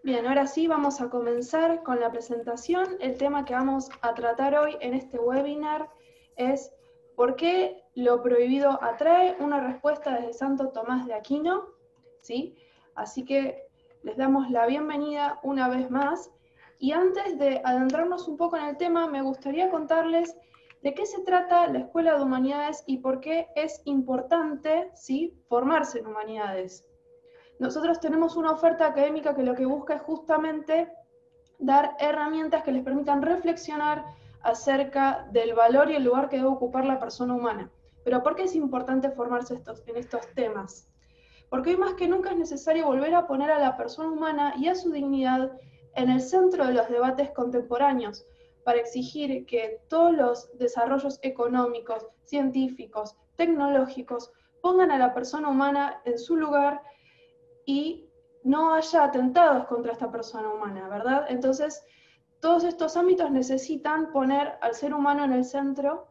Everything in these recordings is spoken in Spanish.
Bien, ahora sí vamos a comenzar con la presentación. El tema que vamos a tratar hoy en este webinar es ¿por qué lo prohibido atrae? Una respuesta desde Santo Tomás de Aquino, ¿sí? Así que les damos la bienvenida una vez más. Y antes de adentrarnos un poco en el tema, me gustaría contarles de qué se trata la Escuela de Humanidades y por qué es importante, ¿sí?, formarse en humanidades. Nosotros tenemos una oferta académica que lo que busca es justamente dar herramientas que les permitan reflexionar acerca del valor y el lugar que debe ocupar la persona humana. Pero ¿por qué es importante formarse en estos temas? Porque hoy más que nunca es necesario volver a poner a la persona humana y a su dignidad en el centro de los debates contemporáneos, para exigir que todos los desarrollos económicos, científicos, tecnológicos, pongan a la persona humana en su lugar y no haya atentados contra esta persona humana, ¿verdad? Entonces, todos estos ámbitos necesitan poner al ser humano en el centro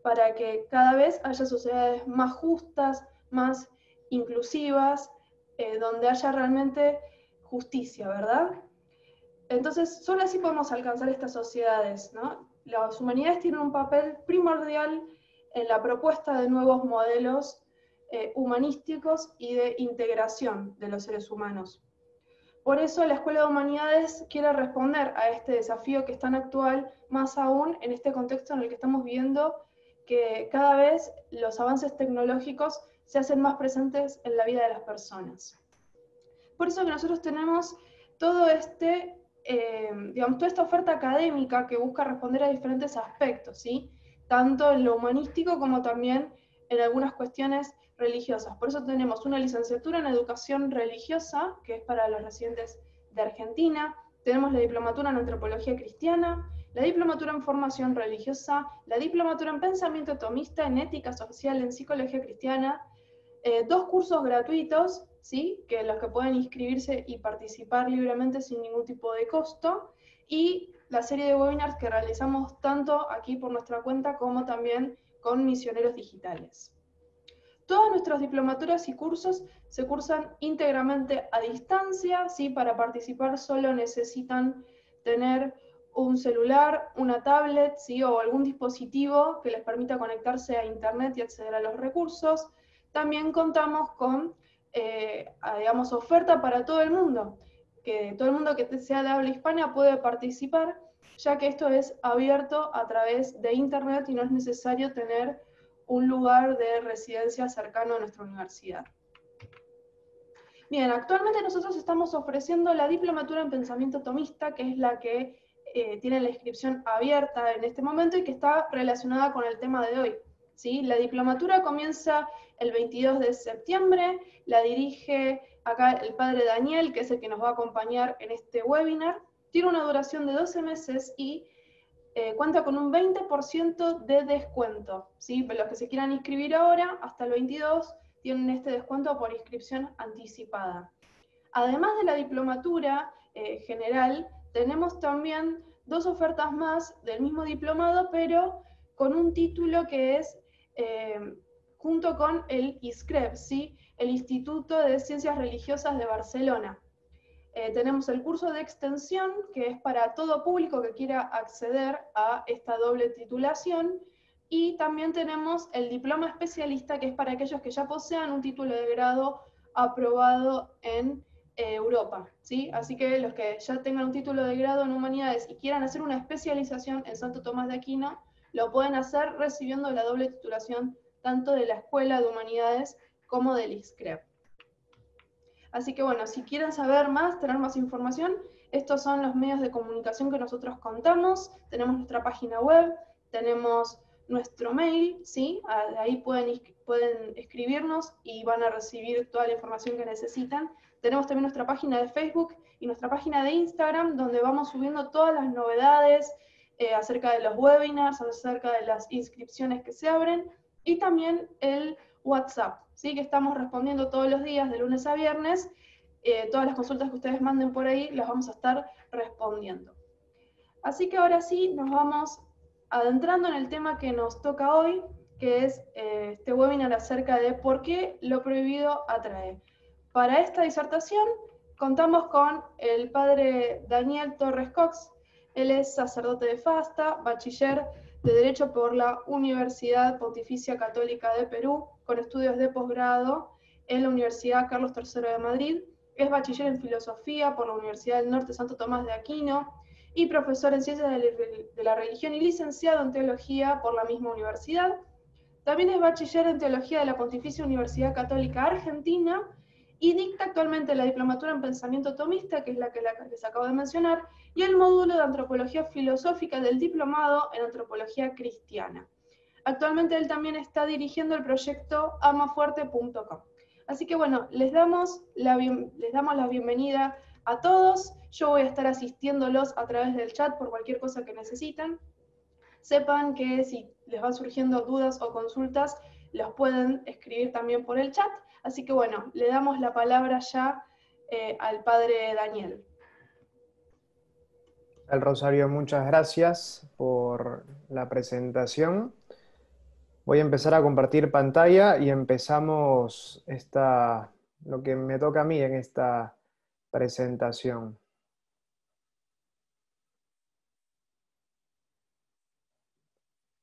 para que cada vez haya sociedades más justas, más inclusivas, donde haya realmente justicia, ¿verdad? Entonces, solo así podemos alcanzar estas sociedades, ¿no? Las humanidades tienen un papel primordial en la propuesta de nuevos modelos humanísticos y de integración de los seres humanos. Por eso la Escuela de Humanidades quiere responder a este desafío que es tan actual, más aún en este contexto en el que estamos viviendo que cada vez los avances tecnológicos se hacen más presentes en la vida de las personas. Por eso que nosotros tenemos todo toda esta oferta académica que busca responder a diferentes aspectos, ¿sí? Tanto en lo humanístico como también en algunas cuestiones religiosas. Por eso tenemos una licenciatura en educación religiosa, que es para los residentes de Argentina, tenemos la diplomatura en antropología cristiana, la diplomatura en formación religiosa, la diplomatura en pensamiento tomista, en ética social, en psicología cristiana, dos cursos gratuitos, ¿sí?, que los que pueden inscribirse y participar libremente sin ningún tipo de costo, y la serie de webinars que realizamos tanto aquí por nuestra cuenta como también con misioneros digitales. Todas nuestras diplomaturas y cursos se cursan íntegramente a distancia, ¿sí? Para participar solo necesitan tener un celular, una tablet, ¿sí?, o algún dispositivo que les permita conectarse a internet y acceder a los recursos. También contamos con, digamos, oferta para todo el mundo, que todo el mundo que sea de habla hispana puede participar, ya que esto es abierto a través de internet y no es necesario tener un lugar de residencia cercano a nuestra universidad. Bien, actualmente nosotros estamos ofreciendo la diplomatura en pensamiento tomista, que es la que tiene la inscripción abierta en este momento y que está relacionada con el tema de hoy, ¿sí? La diplomatura comienza el 22 de septiembre, la dirige acá el padre Daniel, que es el que nos va a acompañar en este webinar. Tiene una duración de 12 meses y cuenta con un 20% de descuento, ¿sí? Los que se quieran inscribir ahora, hasta el 22, tienen este descuento por inscripción anticipada. Además de la diplomatura general, tenemos también dos ofertas más del mismo diplomado, pero con un título que es junto con el ISCREP, ¿sí?, el Instituto de Ciencias Religiosas de Barcelona. Tenemos el curso de extensión, que es para todo público que quiera acceder a esta doble titulación, y también tenemos el diploma especialista, que es para aquellos que ya posean un título de grado aprobado en Europa, ¿sí? Así que los que ya tengan un título de grado en humanidades y quieran hacer una especialización en Santo Tomás de Aquino, lo pueden hacer recibiendo la doble titulación tanto de la Escuela de Humanidades como del ISCREP. Así que bueno, si quieren saber más, tener más información, estos son los medios de comunicación que nosotros contamos. Tenemos nuestra página web, tenemos nuestro mail, ¿sí? Ahí pueden escribirnos y van a recibir toda la información que necesitan. Tenemos también nuestra página de Facebook y nuestra página de Instagram, donde vamos subiendo todas las novedades acerca de los webinars, acerca de las inscripciones que se abren, y también el WhatsApp, ¿sí?, que estamos respondiendo todos los días de lunes a viernes. Todas las consultas que ustedes manden por ahí las vamos a estar respondiendo. Así que ahora sí nos vamos adentrando en el tema que nos toca hoy, que es este webinar acerca de por qué lo prohibido atrae. Para esta disertación contamos con el padre Daniel Torres Cox. Él es sacerdote de Fasta, bachiller de Derecho por la Universidad Pontificia Católica de Perú, con estudios de posgrado en la Universidad Carlos III de Madrid. Es bachiller en Filosofía por la Universidad del Norte Santo Tomás de Aquino y profesor en Ciencias de la Religión y licenciado en Teología por la misma universidad. También es bachiller en Teología de la Pontificia Universidad Católica Argentina y dicta actualmente la diplomatura en Pensamiento Tomista, que es la que les acabo de mencionar, y el módulo de Antropología Filosófica del Diplomado en Antropología Cristiana. Actualmente él también está dirigiendo el proyecto amafuerte.com. Así que bueno, les damos la bienvenida a todos. Yo voy a estar asistiéndolos a través del chat por cualquier cosa que necesitan. Sepan que si les van surgiendo dudas o consultas, los pueden escribir también por el chat. Así que bueno, le damos la palabra ya al padre Daniel. El Rosario, muchas gracias por la presentación. Voy a empezar a compartir pantalla y empezamos lo que me toca a mí en esta presentación.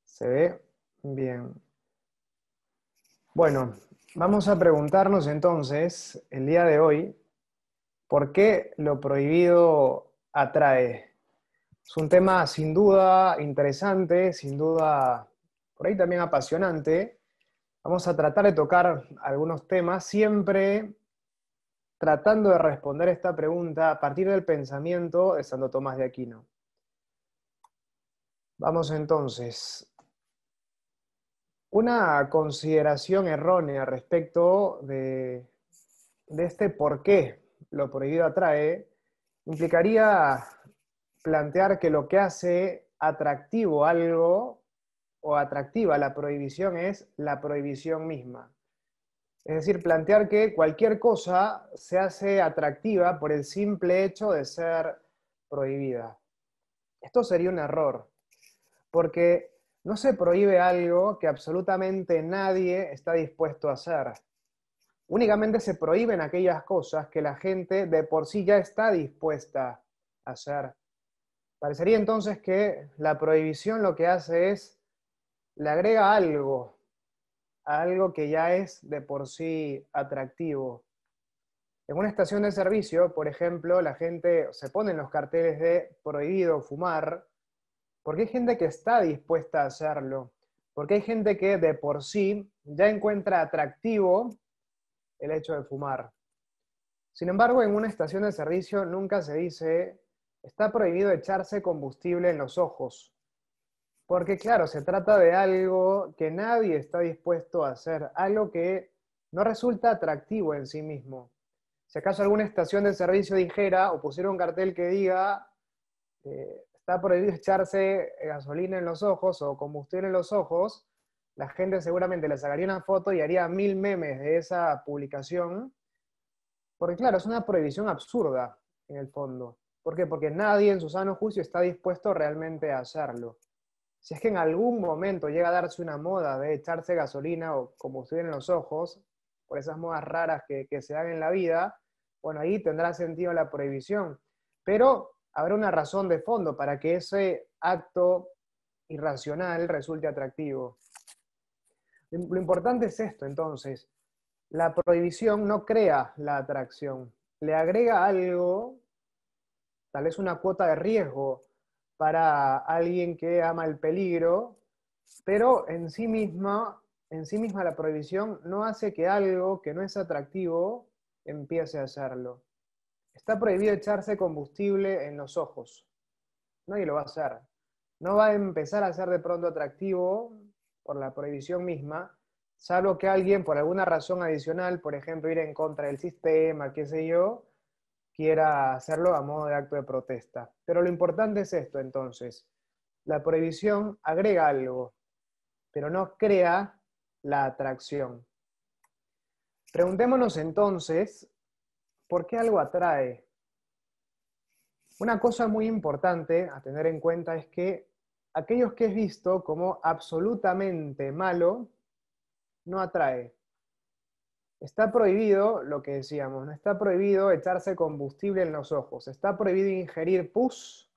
¿Se ve? Bien. Bueno, vamos a preguntarnos entonces, el día de hoy, ¿por qué lo prohibido atrae? Es un tema sin duda interesante, sin duda por ahí también apasionante. Vamos a tratar de tocar algunos temas, siempre tratando de responder esta pregunta a partir del pensamiento de Santo Tomás de Aquino. Vamos entonces. Una consideración errónea respecto de este por qué lo prohibido atrae implicaría plantear que lo que hace atractivo algo o atractiva la prohibición es la prohibición misma. Es decir, plantear que cualquier cosa se hace atractiva por el simple hecho de ser prohibida. Esto sería un error, porque no se prohíbe algo que absolutamente nadie está dispuesto a hacer. Únicamente se prohíben aquellas cosas que la gente de por sí ya está dispuesta a hacer. Parecería entonces que la prohibición lo que hace es, le agrega algo a algo que ya es de por sí atractivo. En una estación de servicio, por ejemplo, la gente se pone en los carteles de prohibido fumar, porque hay gente que está dispuesta a hacerlo, porque hay gente que de por sí ya encuentra atractivo el hecho de fumar. Sin embargo, en una estación de servicio nunca se dice, está prohibido echarse combustible en los ojos. Porque claro, se trata de algo que nadie está dispuesto a hacer, algo que no resulta atractivo en sí mismo. Si acaso alguna estación de servicio dijera o pusiera un cartel que diga está prohibido echarse gasolina en los ojos o combustible en los ojos, la gente seguramente le sacaría una foto y haría 1000 memes de esa publicación, porque claro, es una prohibición absurda en el fondo. ¿Por qué? Porque nadie en su sano juicio está dispuesto realmente a hacerlo. Si es que en algún momento llega a darse una moda de echarse gasolina o combustible en los ojos, por esas modas raras que se dan en la vida, bueno, ahí tendrá sentido la prohibición. Pero habrá una razón de fondo para que ese acto irracional resulte atractivo. Lo importante es esto, entonces. La prohibición no crea la atracción, le agrega algo, tal vez una cuota de riesgo para alguien que ama el peligro, pero en sí misma la prohibición no hace que algo que no es atractivo empiece a hacerlo. Está prohibido echarse combustible en los ojos. Nadie lo va a hacer. No va a empezar a ser de pronto atractivo por la prohibición misma, salvo que alguien, por alguna razón adicional, por ejemplo, ir en contra del sistema, qué sé yo, quiera hacerlo a modo de acto de protesta. Pero lo importante es esto, entonces. La prohibición agrega algo, pero no crea la atracción. Preguntémonos entonces, ¿por qué algo atrae? Una cosa muy importante a tener en cuenta es que aquello que es visto como absolutamente malo no atrae. Está prohibido lo que decíamos, no está prohibido echarse combustible en los ojos, está prohibido ingerir pus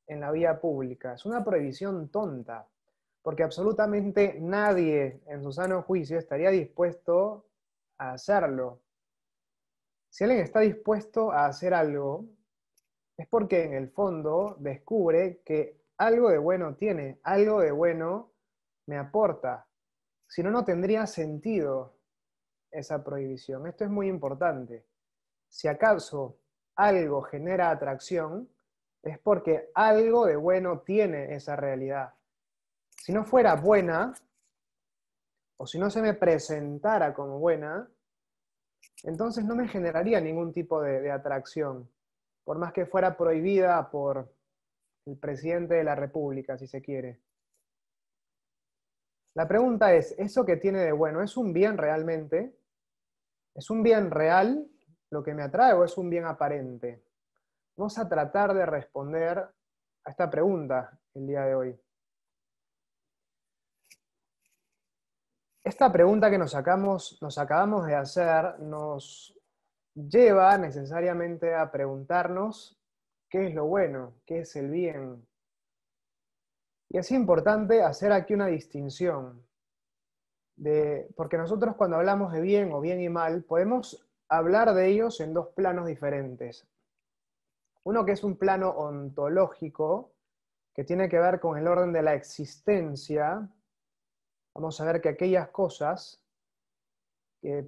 en la vía pública. Es una prohibición tonta, porque absolutamente nadie en su sano juicio estaría dispuesto a hacerlo. Si alguien está dispuesto a hacer algo, es porque en el fondo descubre que algo de bueno tiene, algo de bueno me aporta. Si no, no tendría sentido esa prohibición. Esto es muy importante. Si acaso algo genera atracción, es porque algo de bueno tiene esa realidad. Si no fuera buena, o si no se me presentara como buena, entonces no me generaría ningún tipo de atracción, por más que fuera prohibida por el presidente de la República, si se quiere. La pregunta es, ¿eso que tiene de bueno es un bien realmente? ¿Es un bien real lo que me atrae o es un bien aparente? Vamos a tratar de responder a esta pregunta el día de hoy. Esta pregunta que nos acabamos de hacer nos lleva necesariamente a preguntarnos qué es lo bueno, qué es el bien. Y es importante hacer aquí una distinción, porque nosotros cuando hablamos de bien o bien y mal, podemos hablar de ellos en dos planos diferentes. Uno que es un plano ontológico, que tiene que ver con el orden de la existencia. Vamos a ver que aquellas cosas,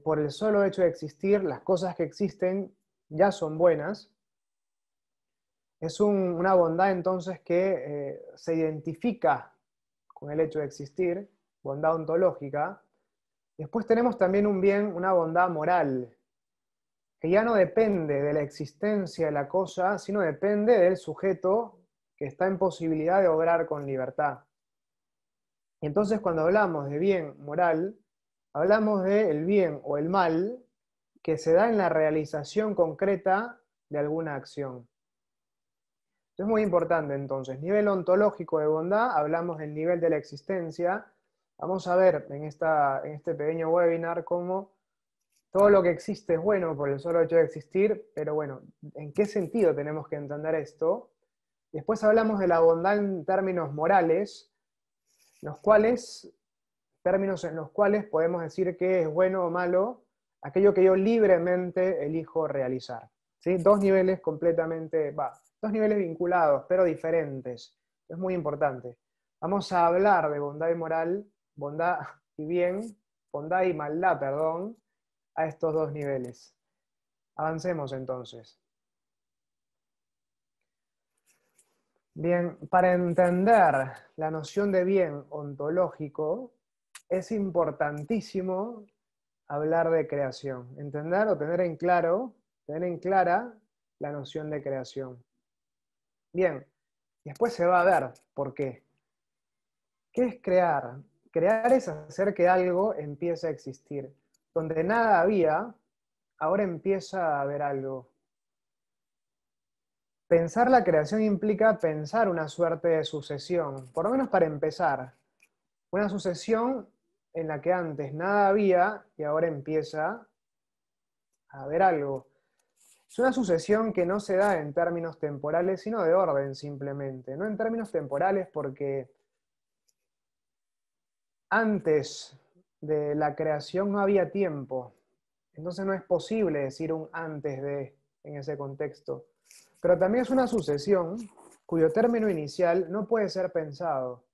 por el solo hecho de existir, las cosas que existen ya son buenas. Es una bondad entonces que se identifica con el hecho de existir, bondad ontológica. Después tenemos también un bien, una bondad moral, que ya no depende de la existencia de la cosa, sino depende del sujeto que está en posibilidad de obrar con libertad. Y entonces cuando hablamos de bien moral, hablamos del bien o el mal que se da en la realización concreta de alguna acción. Esto es muy importante entonces. Nivel ontológico de bondad, hablamos del nivel de la existencia. Vamos a ver en este pequeño webinar cómo todo lo que existe es bueno por el solo hecho de existir, pero bueno, ¿en qué sentido tenemos que entender esto? Después hablamos de la bondad en términos morales, términos en los cuales podemos decir que es bueno o malo aquello que yo libremente elijo realizar. ¿Sí? Dos niveles dos niveles vinculados, pero diferentes. Es muy importante. Vamos a hablar de bondad y moral, bondad y bien, bondad y maldad, perdón, a estos dos niveles. Avancemos entonces. Bien, para entender la noción de bien ontológico, es importantísimo hablar de creación, entender o tener en clara la noción de creación. Bien, después se va a ver por qué. ¿Qué es crear? Crear es hacer que algo empiece a existir. Donde nada había, ahora empieza a haber algo. Pensar la creación implica pensar una suerte de sucesión, por lo menos para empezar. Una sucesión en la que antes nada había y ahora empieza a haber algo. Es una sucesión que no se da en términos temporales, sino de orden simplemente. No en términos temporales porque antes de la creación no había tiempo. Entonces no es posible decir un antes de en ese contexto. Pero también es una sucesión cuyo término inicial no puede ser pensado,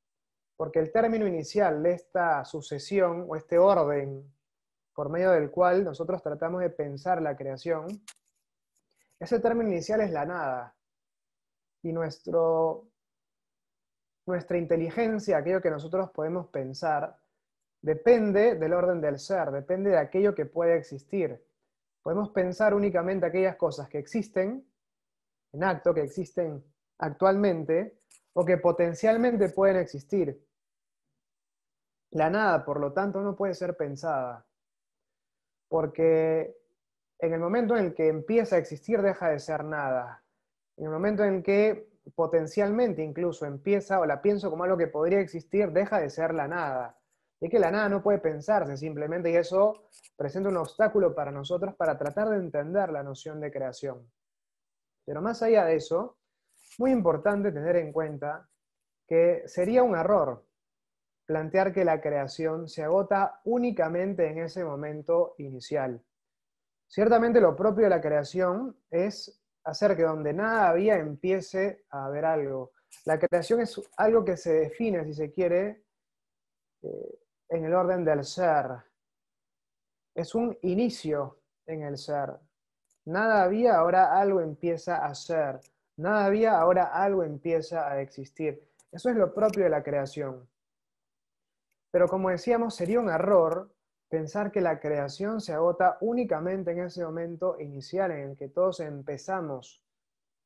porque el término inicial de esta sucesión o este orden por medio del cual nosotros tratamos de pensar la creación, ese término inicial es la nada. Y nuestra inteligencia, aquello que nosotros podemos pensar, depende del orden del ser, depende de aquello que puede existir. Podemos pensar únicamente aquellas cosas que existen en acto, que existen actualmente, o que potencialmente pueden existir. La nada, por lo tanto, no puede ser pensada, porque en el momento en el que empieza a existir deja de ser nada. En el momento en el que potencialmente incluso empieza o la pienso como algo que podría existir, deja de ser la nada. Y que la nada no puede pensarse simplemente, y eso presenta un obstáculo para nosotros para tratar de entender la noción de creación. Pero más allá de eso, muy importante tener en cuenta que sería un error plantear que la creación se agota únicamente en ese momento inicial. Ciertamente lo propio de la creación es hacer que donde nada había empiece a haber algo. La creación es algo que se define, si se quiere, en el orden del ser. Es un inicio en el ser. Nada había, ahora algo empieza a ser. Nada había, ahora algo empieza a existir. Eso es lo propio de la creación. Pero como decíamos, sería un error pensar que la creación se agota únicamente en ese momento inicial en el que todos empezamos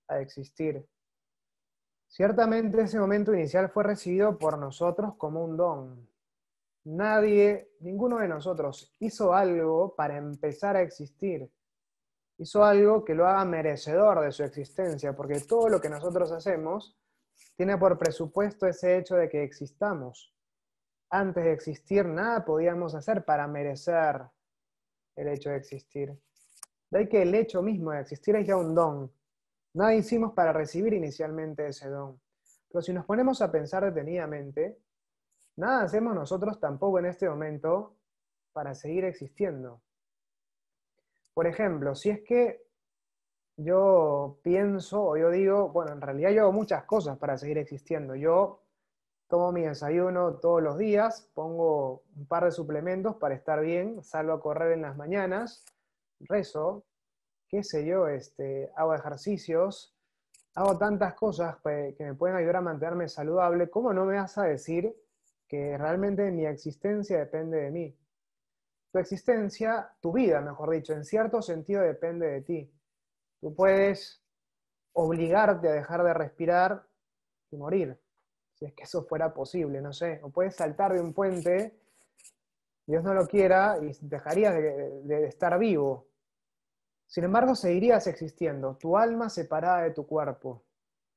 a existir. Ciertamente ese momento inicial fue recibido por nosotros como un don. Nadie, ninguno de nosotros hizo algo para empezar a existir. Hizo algo que lo haga merecedor de su existencia, porque todo lo que nosotros hacemos tiene por presupuesto ese hecho de que existamos. Antes de existir, nada podíamos hacer para merecer el hecho de existir. De ahí que el hecho mismo de existir es ya un don. Nada hicimos para recibir inicialmente ese don. Pero si nos ponemos a pensar detenidamente, nada hacemos nosotros tampoco en este momento para seguir existiendo. Por ejemplo, si es que yo pienso o yo digo, bueno, en realidad yo hago muchas cosas para seguir existiendo. Yo tomo mi desayuno todos los días, pongo un par de suplementos para estar bien, salgo a correr en las mañanas, rezo, qué sé yo, hago ejercicios, hago tantas cosas que me pueden ayudar a mantenerme saludable. ¿Cómo no me vas a decir que realmente mi existencia depende de mí? Tu existencia, tu vida, mejor dicho, en cierto sentido depende de ti. Tú puedes obligarte a dejar de respirar y morir, si es que eso fuera posible, no sé. O puedes saltar de un puente, Dios no lo quiera, y dejarías de estar vivo. Sin embargo, seguirías existiendo, tu alma separada de tu cuerpo.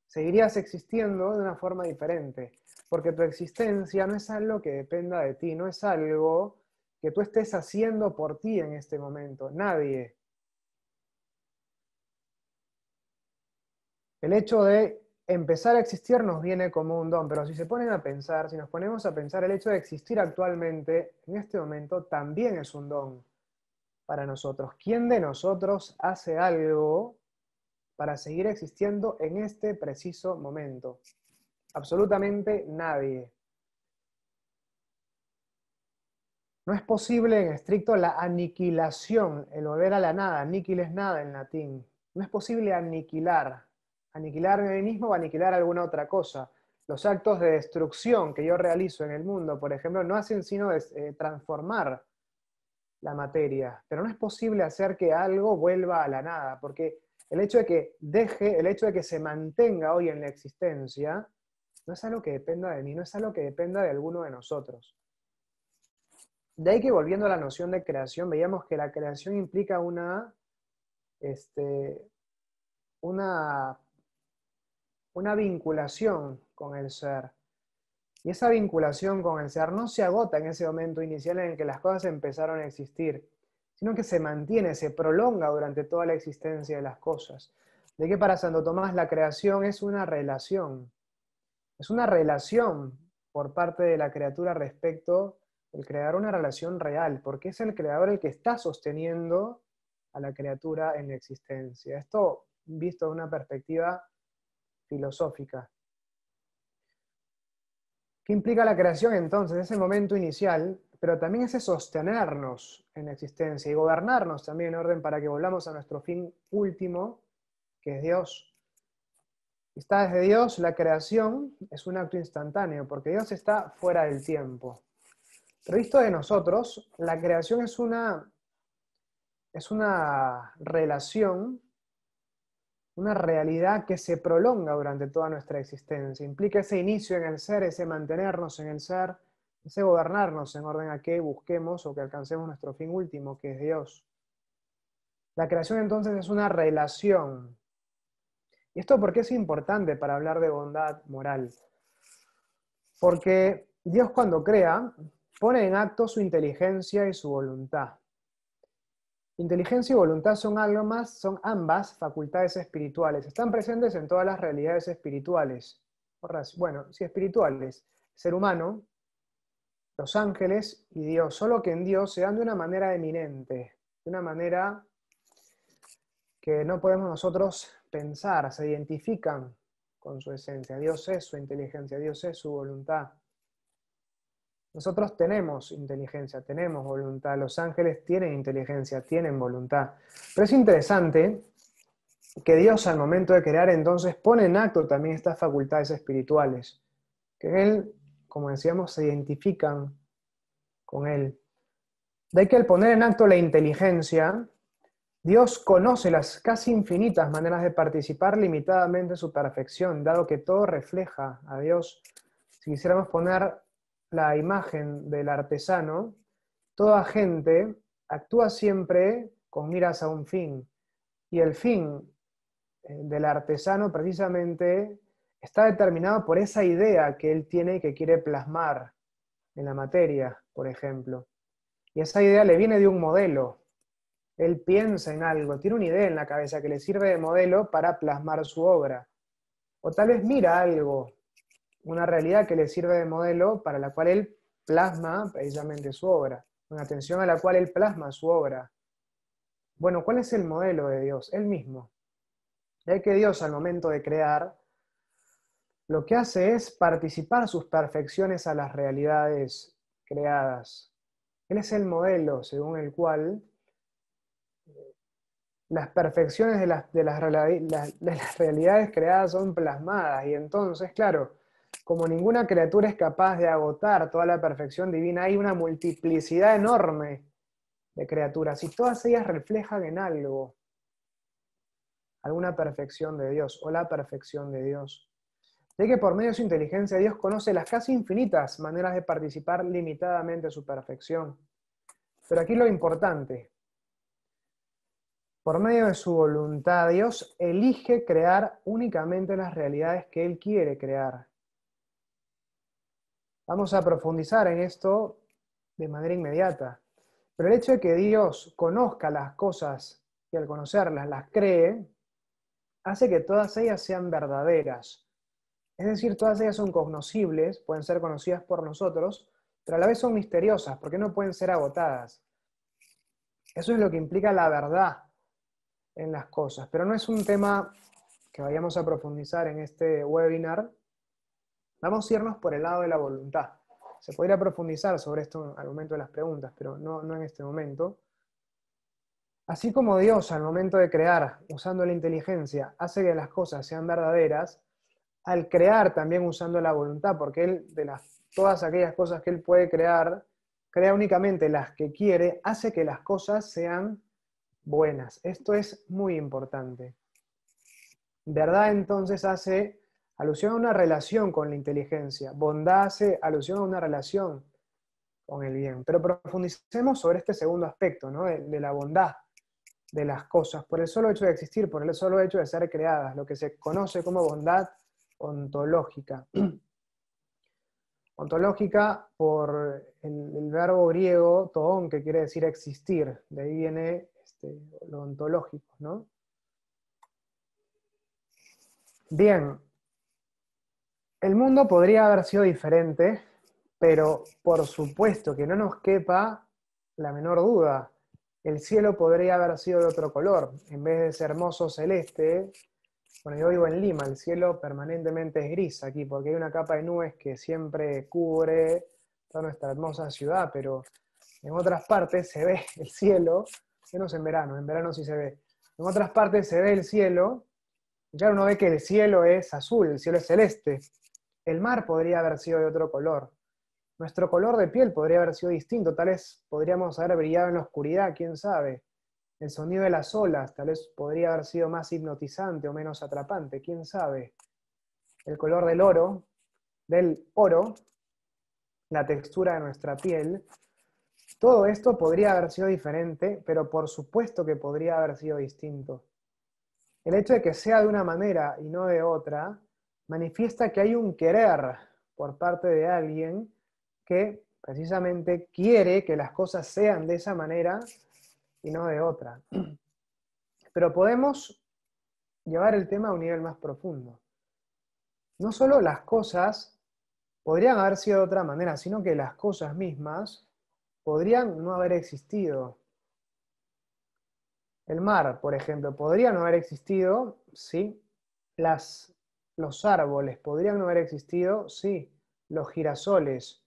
Seguirías existiendo de una forma diferente, porque tu existencia no es algo que dependa de ti, no es algo que tú estés haciendo por ti en este momento. Nadie. El hecho de empezar a existir nos viene como un don, pero si se ponen a pensar, si nos ponemos a pensar, el hecho de existir actualmente, en este momento, también es un don para nosotros. ¿Quién de nosotros hace algo para seguir existiendo en este preciso momento? Absolutamente nadie. No es posible en estricto la aniquilación, el volver a la nada. Aniquil es nada en latín. No es posible aniquilarme a mí mismo o aniquilar alguna otra cosa. Los actos de destrucción que yo realizo en el mundo, por ejemplo, no hacen sino transformar la materia. Pero no es posible hacer que algo vuelva a la nada, porque el hecho de que el hecho de que se mantenga hoy en la existencia, no es algo que dependa de mí, no es algo que dependa de alguno de nosotros. De ahí que volviendo a la noción de creación, veíamos que la creación implica una vinculación con el ser. Y esa vinculación con el ser no se agota en ese momento inicial en el que las cosas empezaron a existir, sino que se mantiene, se prolonga durante toda la existencia de las cosas. De que para Santo Tomás la creación es una relación. Es una relación por parte de la criatura respecto del creador, una relación real, porque es el creador el que está sosteniendo a la criatura en la existencia. Esto visto de una perspectiva filosófica. ¿Qué implica la creación entonces? Ese momento inicial, pero también ese sostenernos en la existencia y gobernarnos también en orden para que volvamos a nuestro fin último, que es Dios. Está desde Dios, la creación es un acto instantáneo, porque Dios está fuera del tiempo. Pero visto de nosotros, la creación es una relación, una realidad que se prolonga durante toda nuestra existencia. Implica ese inicio en el ser, ese mantenernos en el ser, ese gobernarnos en orden a que busquemos o que alcancemos nuestro fin último, que es Dios. La creación entonces es una relación. ¿Y esto por qué es importante para hablar de bondad moral? Porque Dios cuando crea, pone en acto su inteligencia y su voluntad. Inteligencia y voluntad son algo más, son ambas facultades espirituales. Están presentes en todas las realidades espirituales. Bueno, sí, espirituales. Ser humano, los ángeles y Dios. Solo que en Dios se dan de una manera eminente, de una manera que no podemos nosotros pensar, se identifican con su esencia. Dios es su inteligencia, Dios es su voluntad. Nosotros tenemos inteligencia, tenemos voluntad. Los ángeles tienen inteligencia, tienen voluntad. Pero es interesante que Dios al momento de crear entonces pone en acto también estas facultades espirituales, que en Él, como decíamos, se identifican con Él. De ahí que al poner en acto la inteligencia, Dios conoce las casi infinitas maneras de participar limitadamente en su perfección, dado que todo refleja a Dios. Si quisiéramos poner la imagen del artesano, toda gente actúa siempre con miras a un fin, y el fin del artesano precisamente está determinado por esa idea que él tiene y que quiere plasmar en la materia, por ejemplo. Y esa idea le viene de un modelo. Él piensa en algo, tiene una idea en la cabeza que le sirve de modelo para plasmar su obra. O tal vez mira algo, una realidad que le sirve de modelo para la cual él plasma precisamente su obra, una atención a la cual él plasma su obra. Bueno, ¿cuál es el modelo de Dios? Él mismo. Ya que Dios al momento de crear, lo que hace es participar sus perfecciones a las realidades creadas. Él es el modelo según el cual las perfecciones de las realidades creadas son plasmadas. Y entonces, claro, como ninguna criatura es capaz de agotar toda la perfección divina, hay una multiplicidad enorme de criaturas y todas ellas reflejan en algo, alguna perfección de Dios o la perfección de Dios. De que por medio de su inteligencia Dios conoce las casi infinitas maneras de participar limitadamente en su perfección. Pero aquí lo importante, por medio de su voluntad, Dios elige crear únicamente las realidades que Él quiere crear. Vamos a profundizar en esto de manera inmediata. Pero el hecho de que Dios conozca las cosas y al conocerlas las cree, hace que todas ellas sean verdaderas. Es decir, todas ellas son cognoscibles, pueden ser conocidas por nosotros, pero a la vez son misteriosas, porque no pueden ser agotadas. Eso es lo que implica la verdad en las cosas, pero no es un tema que vayamos a profundizar en este webinar. Vamos a irnos por el lado de la voluntad. Se podría profundizar sobre esto al momento de las preguntas, pero no en este momento. Así como Dios al momento de crear, usando la inteligencia, hace que las cosas sean verdaderas, al crear también usando la voluntad, porque Él, todas aquellas cosas que Él puede crear, crea únicamente las que quiere, hace que las cosas sean buenas. Esto es muy importante. Verdad entonces hace alusión a una relación con la inteligencia. Bondad hace alusión a una relación con el bien. Pero profundicemos sobre este segundo aspecto, ¿no? de la bondad de las cosas, por el solo hecho de existir, por el solo hecho de ser creadas, lo que se conoce como bondad ontológica. Ontológica por el verbo griego toon, que quiere decir existir. De ahí viene lo ontológico, ¿no? Bien, el mundo podría haber sido diferente, pero por supuesto que no nos quepa la menor duda. El cielo podría haber sido de otro color. En vez de ser hermoso celeste, bueno, yo vivo en Lima, el cielo permanentemente es gris aquí, porque hay una capa de nubes que siempre cubre toda nuestra hermosa ciudad, pero en otras partes se ve el cielo, menos en verano sí se ve. En otras partes se ve el cielo, y claro, uno ve que el cielo es azul, el cielo es celeste. El mar podría haber sido de otro color. Nuestro color de piel podría haber sido distinto, tal vez podríamos haber brillado en la oscuridad, quién sabe. El sonido de las olas tal vez podría haber sido más hipnotizante o menos atrapante, quién sabe. El color del oro, la textura de nuestra piel, todo esto podría haber sido diferente, pero por supuesto que podría haber sido distinto. El hecho de que sea de una manera y no de otra, manifiesta que hay un querer por parte de alguien que precisamente quiere que las cosas sean de esa manera y no de otra. Pero podemos llevar el tema a un nivel más profundo. No solo las cosas podrían haber sido de otra manera, sino que las cosas mismas podrían no haber existido. El mar, por ejemplo, podría no haber existido, sí. Los árboles podrían no haber existido, sí. Los girasoles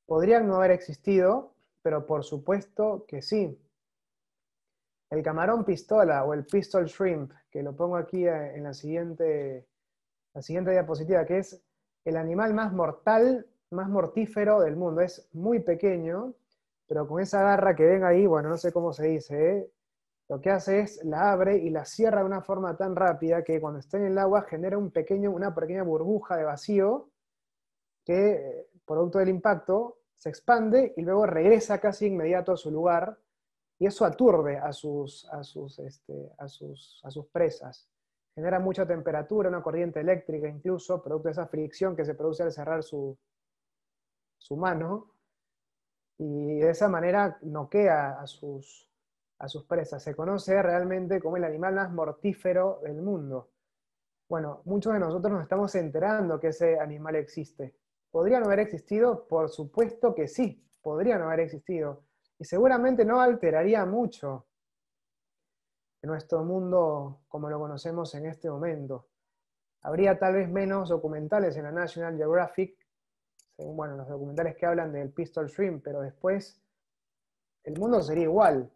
podrían no haber existido, pero por supuesto que sí. El camarón pistola o el pistol shrimp, que lo pongo aquí en la siguiente diapositiva, que es el animal más mortal, más mortífero del mundo. Es muy pequeño, pero con esa garra que ven ahí, bueno, no sé cómo se dice, ¿eh? Lo que hace es la abre y la cierra de una forma tan rápida que cuando está en el agua genera una pequeña burbuja de vacío que, producto del impacto, se expande y luego regresa casi inmediato a su lugar, y eso aturde a sus presas. Genera mucha temperatura, una corriente eléctrica incluso, producto de esa fricción que se produce al cerrar su mano, y de esa manera noquea a sus presas. Se conoce realmente como el animal más mortífero del mundo. Bueno, muchos de nosotros nos estamos enterando que ese animal existe. ¿Podría no haber existido? Por supuesto que sí, podría no haber existido. Y seguramente no alteraría mucho en nuestro mundo como lo conocemos en este momento. Habría tal vez menos documentales en la National Geographic, según, bueno, los documentales que hablan del pistol shrimp, pero después el mundo sería igual.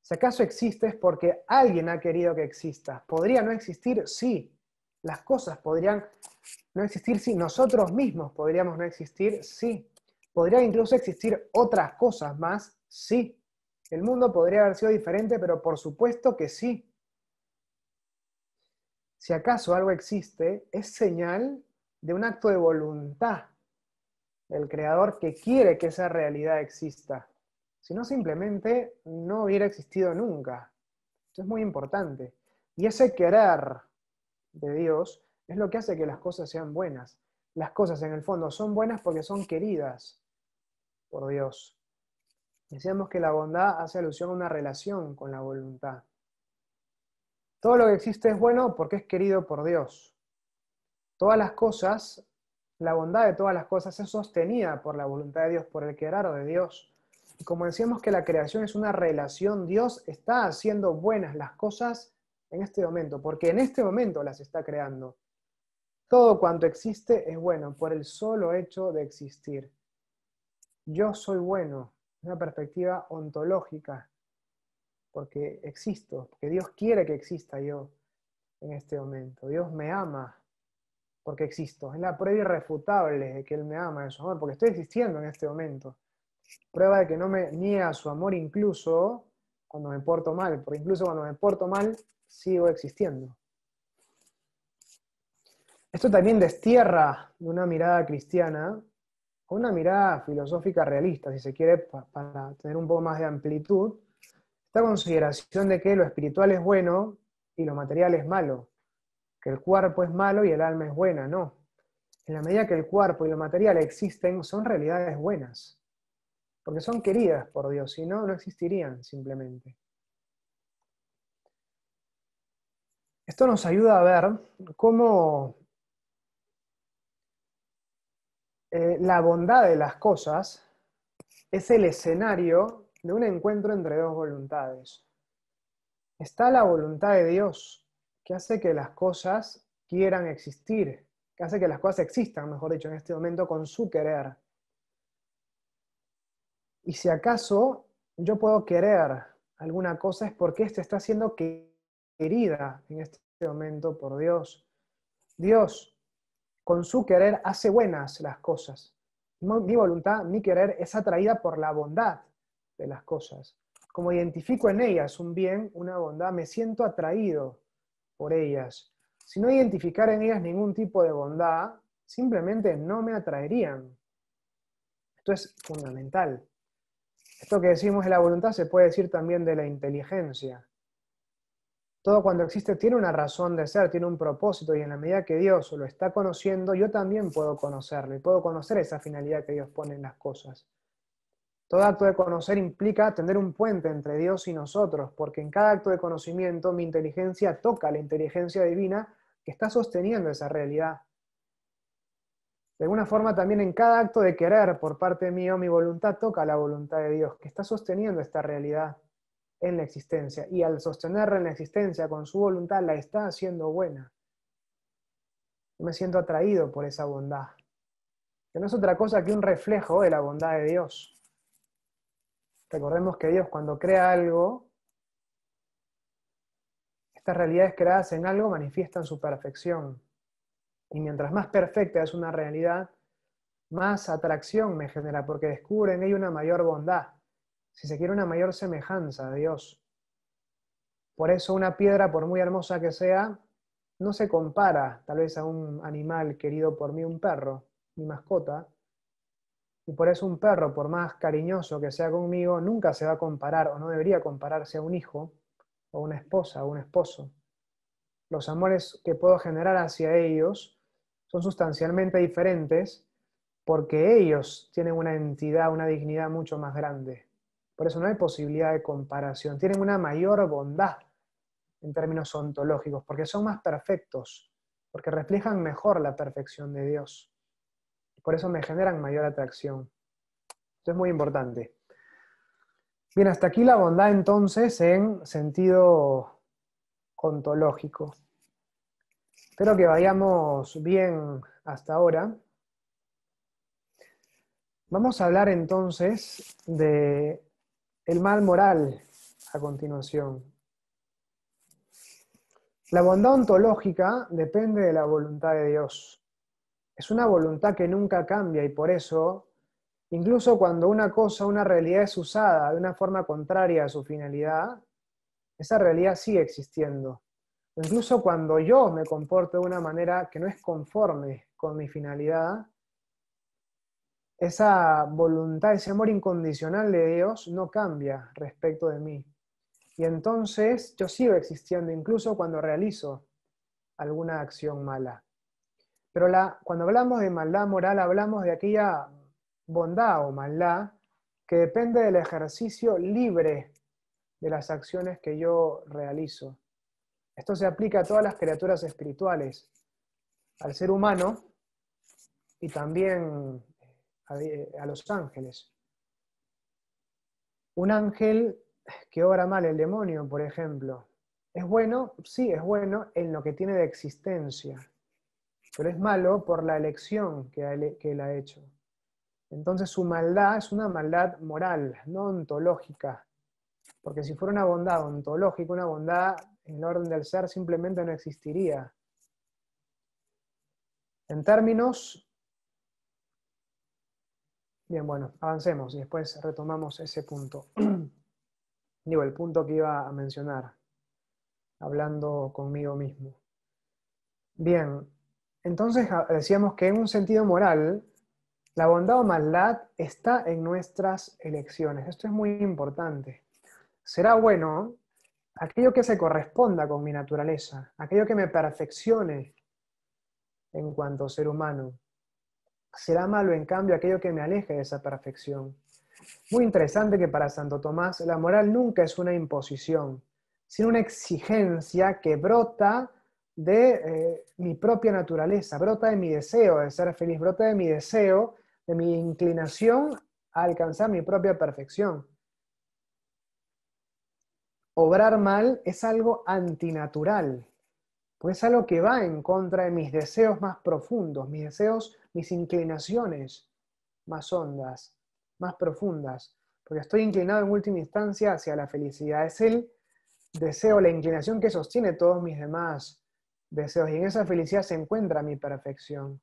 Si acaso existe es porque alguien ha querido que exista. ¿Podría no existir? Sí. Las cosas podrían no existir, sí. Nosotros mismos podríamos no existir, sí. ¿Podrían incluso existir otras cosas más? Sí. El mundo podría haber sido diferente, pero por supuesto que sí. Si acaso algo existe, es señal de un acto de voluntad del Creador que quiere que esa realidad exista. Si no, simplemente no hubiera existido nunca. Esto es muy importante. Y ese querer de Dios es lo que hace que las cosas sean buenas. Las cosas en el fondo son buenas porque son queridas por Dios. Decíamos que la bondad hace alusión a una relación con la voluntad. Todo lo que existe es bueno porque es querido por Dios. Todas las cosas, la bondad de todas las cosas es sostenida por la voluntad de Dios, por el querer de Dios. Y como decíamos que la creación es una relación, Dios está haciendo buenas las cosas en este momento, porque en este momento las está creando. Todo cuanto existe es bueno por el solo hecho de existir. Yo soy bueno, una perspectiva ontológica, porque existo, porque Dios quiere que exista yo en este momento. Dios me ama porque existo. Es la prueba irrefutable de que Él me ama, de su amor, porque estoy existiendo en este momento. Prueba de que no me niega su amor incluso cuando me porto mal, porque incluso cuando me porto mal, sigo existiendo. Esto también destierra de una mirada cristiana, o una mirada filosófica realista, si se quiere, para tener un poco más de amplitud, esta consideración de que lo espiritual es bueno y lo material es malo, que el cuerpo es malo y el alma es buena, no. En la medida que el cuerpo y lo material existen, son realidades buenas, porque son queridas por Dios, si no, no existirían simplemente. Esto nos ayuda a ver cómo la bondad de las cosas es el escenario de un encuentro entre dos voluntades. Está la voluntad de Dios, que hace que las cosas quieran existir, que hace que las cosas existan, mejor dicho, en este momento con su querer. Y si acaso yo puedo querer alguna cosa es porque ésta está siendo querida en este momento por Dios. Dios, con su querer, hace buenas las cosas. Mi voluntad, mi querer, es atraída por la bondad de las cosas. Como identifico en ellas un bien, una bondad, me siento atraído por ellas. Si no identificara en ellas ningún tipo de bondad, simplemente no me atraerían. Esto es fundamental. Esto que decimos de la voluntad se puede decir también de la inteligencia. Todo cuando existe tiene una razón de ser, tiene un propósito, y en la medida que Dios lo está conociendo, yo también puedo conocerlo, y puedo conocer esa finalidad que Dios pone en las cosas. Todo acto de conocer implica tener un puente entre Dios y nosotros, porque en cada acto de conocimiento mi inteligencia toca la inteligencia divina que está sosteniendo esa realidad. De alguna forma también en cada acto de querer por parte mío, mi voluntad toca la voluntad de Dios, que está sosteniendo esta realidad en la existencia. Y al sostenerla en la existencia con su voluntad, la está haciendo buena. Yo me siento atraído por esa bondad, que no es otra cosa que un reflejo de la bondad de Dios. Recordemos que Dios, cuando crea algo, estas realidades creadas en algo manifiestan su perfección. Y mientras más perfecta es una realidad, más atracción me genera, porque descubre en ella una mayor bondad, si se quiere una mayor semejanza a Dios. Por eso una piedra, por muy hermosa que sea, no se compara tal vez a un animal querido por mí, un perro, mi mascota. Y por eso un perro, por más cariñoso que sea conmigo, nunca se va a comparar o no debería compararse a un hijo, o una esposa, o un esposo. Los amores que puedo generar hacia ellos son sustancialmente diferentes porque ellos tienen una entidad, una dignidad mucho más grande. Por eso no hay posibilidad de comparación. Tienen una mayor bondad en términos ontológicos, porque son más perfectos, porque reflejan mejor la perfección de Dios. Por eso me generan mayor atracción. Esto es muy importante. Bien, hasta aquí la bondad entonces en sentido ontológico. Espero que vayamos bien hasta ahora. Vamos a hablar entonces de el mal moral a continuación. La bondad ontológica depende de la voluntad de Dios. Es una voluntad que nunca cambia y por eso, incluso cuando una cosa, una realidad es usada de una forma contraria a su finalidad, esa realidad sigue existiendo. O incluso cuando yo me comporto de una manera que no es conforme con mi finalidad, esa voluntad, ese amor incondicional de Dios no cambia respecto de mí. Y entonces yo sigo existiendo incluso cuando realizo alguna acción mala. Pero cuando hablamos de maldad moral, hablamos de aquella bondad o maldad que depende del ejercicio libre de las acciones que yo realizo. Esto se aplica a todas las criaturas espirituales, al ser humano y también a los ángeles. Un ángel que obra mal, el demonio, por ejemplo, ¿es bueno? Sí, es bueno en lo que tiene de existencia, pero es malo por la elección que él ha hecho. Entonces su maldad es una maldad moral, no ontológica, porque si fuera una bondad ontológica, una bondad en el orden del ser, simplemente no existiría. En términos... Bien, bueno, avancemos y después retomamos ese punto. Digo, el punto que iba a mencionar, hablando conmigo mismo. Bien, entonces decíamos que en un sentido moral, la bondad o maldad está en nuestras elecciones. Esto es muy importante. Será bueno aquello que se corresponda con mi naturaleza, aquello que me perfeccione en cuanto ser humano. Será malo, en cambio, aquello que me aleje de esa perfección. Muy interesante que para Santo Tomás la moral nunca es una imposición, sino una exigencia que brota de mi propia naturaleza, brota de mi deseo de ser feliz, brota de mi deseo, de mi inclinación a alcanzar mi propia perfección. Obrar mal es algo antinatural, pues es algo que va en contra de mis deseos más profundos, mis deseos, mis inclinaciones más hondas, más profundas, porque estoy inclinado en última instancia hacia la felicidad. Es el deseo, la inclinación que sostiene todos mis demás deseos, y en esa felicidad se encuentra mi perfección.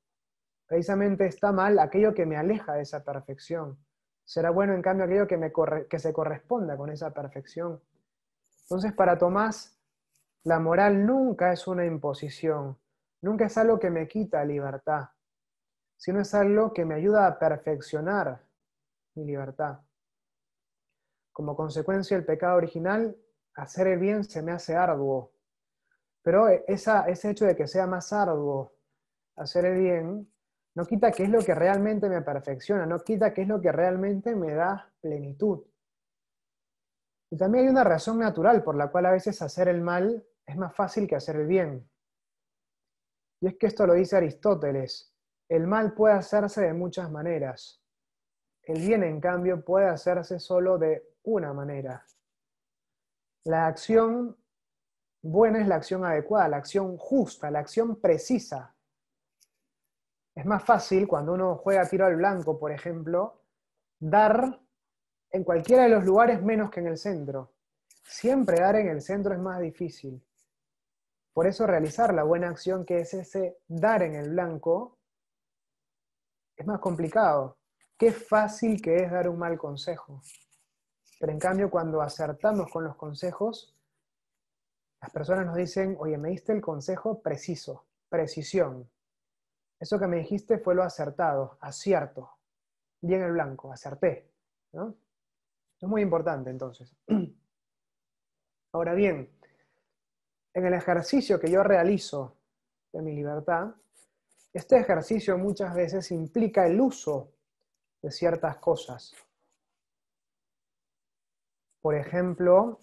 Precisamente está mal aquello que me aleja de esa perfección. Será bueno, en cambio, aquello que se corresponda con esa perfección. Entonces, para Tomás, la moral nunca es una imposición, nunca es algo que me quita libertad, sino es algo que me ayuda a perfeccionar mi libertad. Como consecuencia del pecado original, hacer el bien se me hace arduo, Pero ese hecho de que sea más arduo hacer el bien, no quita que es lo que realmente me perfecciona, no quita que es lo que realmente me da plenitud. Y también hay una razón natural por la cual a veces hacer el mal es más fácil que hacer el bien. Y es que esto lo dice Aristóteles, el mal puede hacerse de muchas maneras. El bien, en cambio, puede hacerse solo de una manera. La acción buena es la acción adecuada, la acción justa, la acción precisa. Es más fácil cuando uno juega tiro al blanco, por ejemplo, dar en cualquiera de los lugares menos que en el centro. Siempre dar en el centro es más difícil. Por eso realizar la buena acción, que es ese dar en el blanco, es más complicado. Qué fácil que es dar un mal consejo. Pero en cambio, cuando acertamos con los consejos, las personas nos dicen, oye, me diste el consejo preciso, precisión. Eso que me dijiste fue lo acertado, acierto. Bien el blanco, acerté, ¿no? Es muy importante entonces. Ahora bien, en el ejercicio que yo realizo de mi libertad, este ejercicio muchas veces implica el uso de ciertas cosas. Por ejemplo,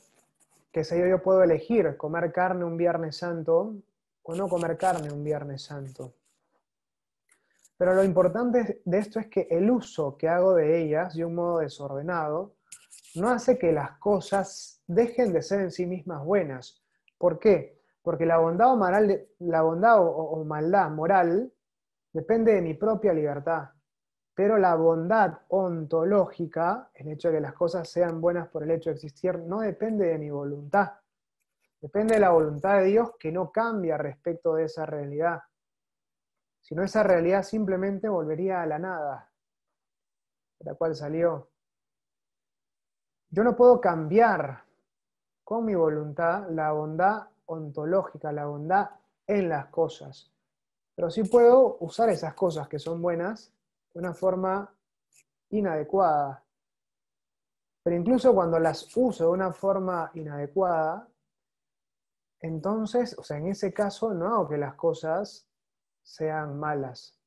qué sé yo, yo puedo elegir comer carne un Viernes Santo o no comer carne un Viernes Santo. Pero lo importante de esto es que el uso que hago de ellas de un modo desordenado no hace que las cosas dejen de ser en sí mismas buenas. ¿Por qué? Porque la bondad o maldad moral depende de mi propia libertad. Pero la bondad ontológica, el hecho de que las cosas sean buenas por el hecho de existir, no depende de mi voluntad. Depende de la voluntad de Dios, que no cambia respecto de esa realidad. Si no, esa realidad simplemente volvería a la nada, de la cual salió. Yo no puedo cambiar con mi voluntad la bondad ontológica, la bondad en las cosas. Pero sí puedo usar esas cosas que son buenas de una forma inadecuada. Pero incluso cuando las uso de una forma inadecuada, entonces, o sea, en ese caso no hago que las cosas sean malas.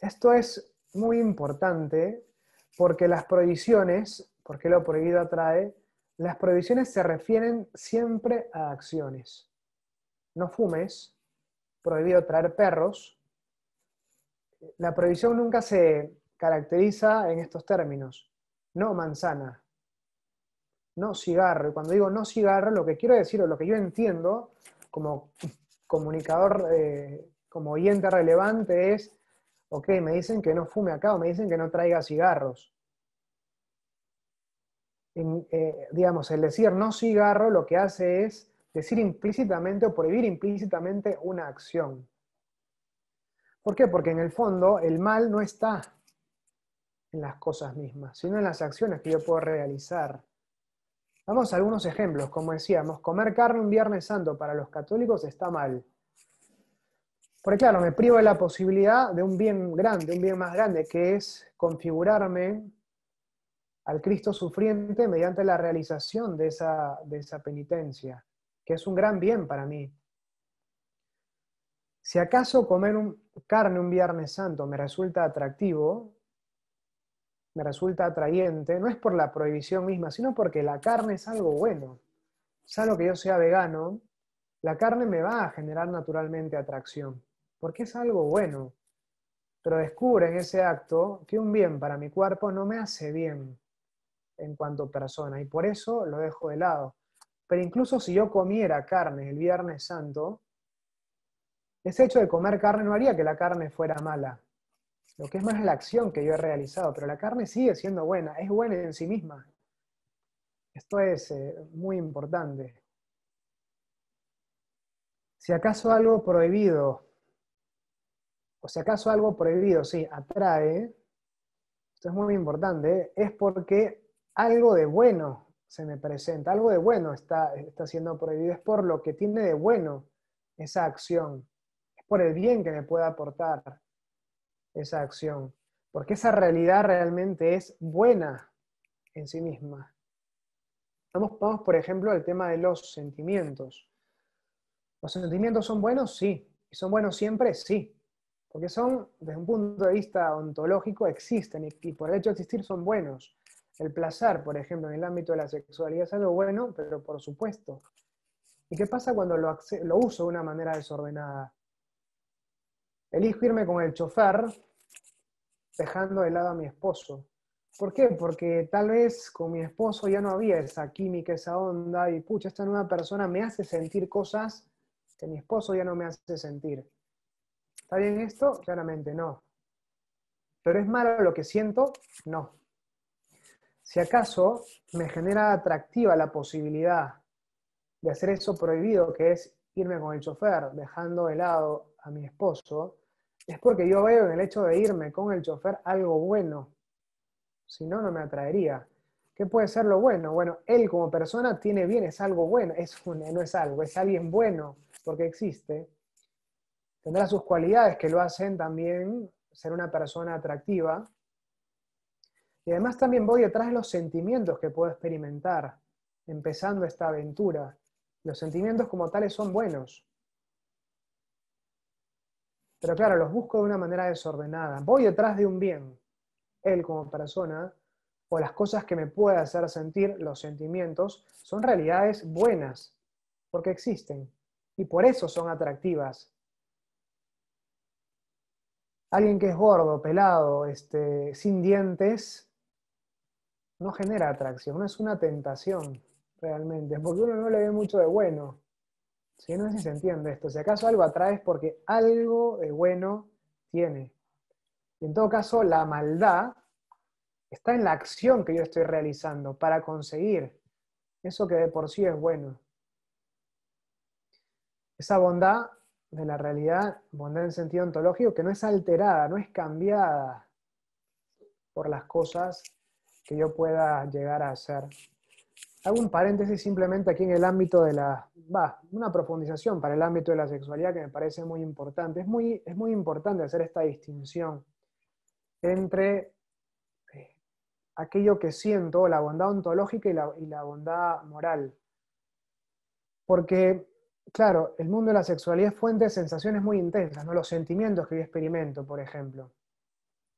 Esto es muy importante porque las prohibiciones, porque lo prohibido atrae, las prohibiciones se refieren siempre a acciones. No fumes, prohibido traer perros. La prohibición nunca se caracteriza en estos términos. No manzana, no cigarro. Y cuando digo no cigarro, lo que quiero decir o lo que yo entiendo como comunicador, como oyente relevante es, ok, me dicen que no fume acá o me dicen que no traiga cigarros. Digamos, el decir no cigarro lo que hace es decir implícitamente o prohibir implícitamente una acción. ¿Por qué? Porque en el fondo el mal no está en las cosas mismas, sino en las acciones que yo puedo realizar. Vamos a algunos ejemplos. Como decíamos, comer carne un Viernes Santo para los católicos está mal. Porque claro, me privo de la posibilidad de un bien grande, un bien más grande, que es configurarme al Cristo sufriente mediante la realización de esa penitencia, que es un gran bien para mí. Si acaso comer carne un Viernes Santo me resulta atractivo, me resulta atrayente, no es por la prohibición misma, sino porque la carne es algo bueno. Salvo que yo sea vegano, la carne me va a generar naturalmente atracción, porque es algo bueno. Pero descubre en ese acto que un bien para mi cuerpo no me hace bien en cuanto persona, y por eso lo dejo de lado. Pero incluso si yo comiera carne el Viernes Santo, ese hecho de comer carne no haría que la carne fuera mala. Lo que es más es la acción que yo he realizado, pero la carne sigue siendo buena, es buena en sí misma. Esto es muy importante. Si acaso algo prohibido, o si acaso algo prohibido, sí, atrae, esto es muy importante, es porque algo de bueno se me presenta, algo de bueno está siendo prohibido, es por lo que tiene de bueno esa acción, es por el bien que me puede aportar esa acción, porque esa realidad realmente es buena en sí misma. Vamos por ejemplo al tema de los sentimientos. ¿Los sentimientos son buenos? Sí. ¿Y son buenos siempre? Sí. Porque son, desde un punto de vista ontológico, existen y por el hecho de existir son buenos. El placer, por ejemplo, en el ámbito de la sexualidad es algo bueno, pero por supuesto. ¿Y qué pasa cuando lo uso de una manera desordenada? Elijo irme con el chofer dejando de lado a mi esposo. ¿Por qué? Porque tal vez con mi esposo ya no había esa química, esa onda, y pucha, esta nueva persona me hace sentir cosas que mi esposo ya no me hace sentir. ¿Está bien esto? Claramente no. ¿Pero es malo lo que siento? No. Si acaso me genera atractiva la posibilidad de hacer eso prohibido, que es irme con el chofer, dejando de lado a mi esposo, es porque yo veo en el hecho de irme con el chofer algo bueno. Si no, no me atraería. ¿Qué puede ser lo bueno? Bueno, él como persona tiene bien, es algo bueno, no es algo, es alguien bueno, porque existe. Tendrá sus cualidades que lo hacen también ser una persona atractiva. Y además también voy detrás de los sentimientos que puedo experimentar empezando esta aventura. Los sentimientos como tales son buenos. Pero claro, los busco de una manera desordenada. Voy detrás de un bien. Él como persona, o las cosas que me puede hacer sentir, los sentimientos, son realidades buenas, porque existen. Y por eso son atractivas. Alguien que es gordo, pelado, sin dientes, no genera atracción, no es una tentación realmente, porque uno no le ve mucho de bueno. ¿Sí? No sé si se entiende esto. Si acaso algo atrae es porque algo de bueno tiene. Y en todo caso, la maldad está en la acción que yo estoy realizando para conseguir eso que de por sí es bueno. Esa bondad de la realidad, bondad en sentido ontológico, que no es alterada, no es cambiada por las cosas que yo pueda llegar a hacer. Hago un paréntesis simplemente aquí en el ámbito de una profundización para el ámbito de la sexualidad que me parece muy importante. Es muy importante hacer esta distinción entre aquello que siento, la bondad ontológica y la bondad moral. Porque, claro, el mundo de la sexualidad es fuente de sensaciones muy intensas, ¿no? Los sentimientos que yo experimento, por ejemplo,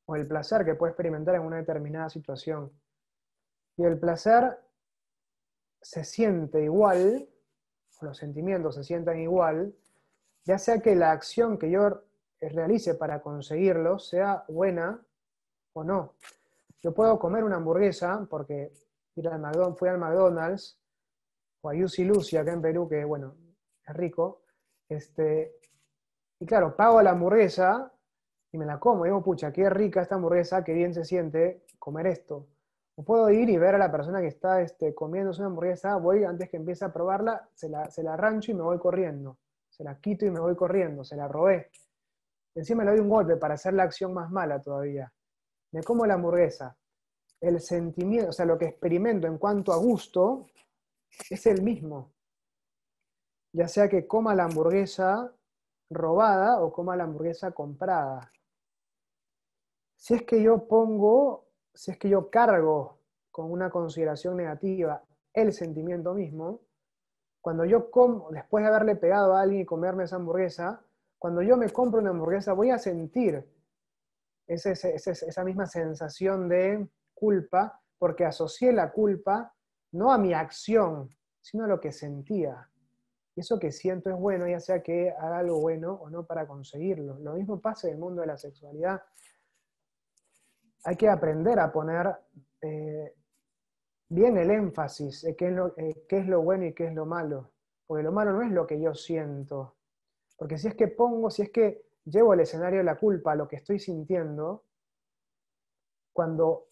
o el placer que puedo experimentar en una determinada situación. Y el placer se siente igual, o los sentimientos se sientan igual, ya sea que la acción que yo realice para conseguirlo sea buena o no. Yo puedo comer una hamburguesa porque fui al McDonald's o a Yusi Lucy acá en Perú, que bueno, es rico, y claro, pago la hamburguesa y me la como. Digo, pucha, qué rica esta hamburguesa, qué bien se siente comer esto. O puedo ir y ver a la persona que está comiéndose una hamburguesa, voy antes que empiece a probarla, se la arrancho y me voy corriendo. Se la quito y me voy corriendo, se la robé. Encima le doy un golpe para hacer la acción más mala todavía. Me como la hamburguesa. El sentimiento, o sea, lo que experimento en cuanto a gusto es el mismo. Ya sea que coma la hamburguesa robada o coma la hamburguesa comprada. Si es que yo cargo con una consideración negativa el sentimiento mismo, cuando yo como, después de haberle pegado a alguien y comerme esa hamburguesa, cuando yo me compro una hamburguesa voy a sentir esa misma sensación de culpa, porque asocié la culpa no a mi acción, sino a lo que sentía. Y eso que siento es bueno, ya sea que haga algo bueno o no para conseguirlo. Lo mismo pasa en el mundo de la sexualidad. Hay que aprender a poner bien el énfasis en qué es lo bueno y qué es lo malo. Porque lo malo no es lo que yo siento. Porque si es que llevo al escenario de la culpa a lo que estoy sintiendo, cuando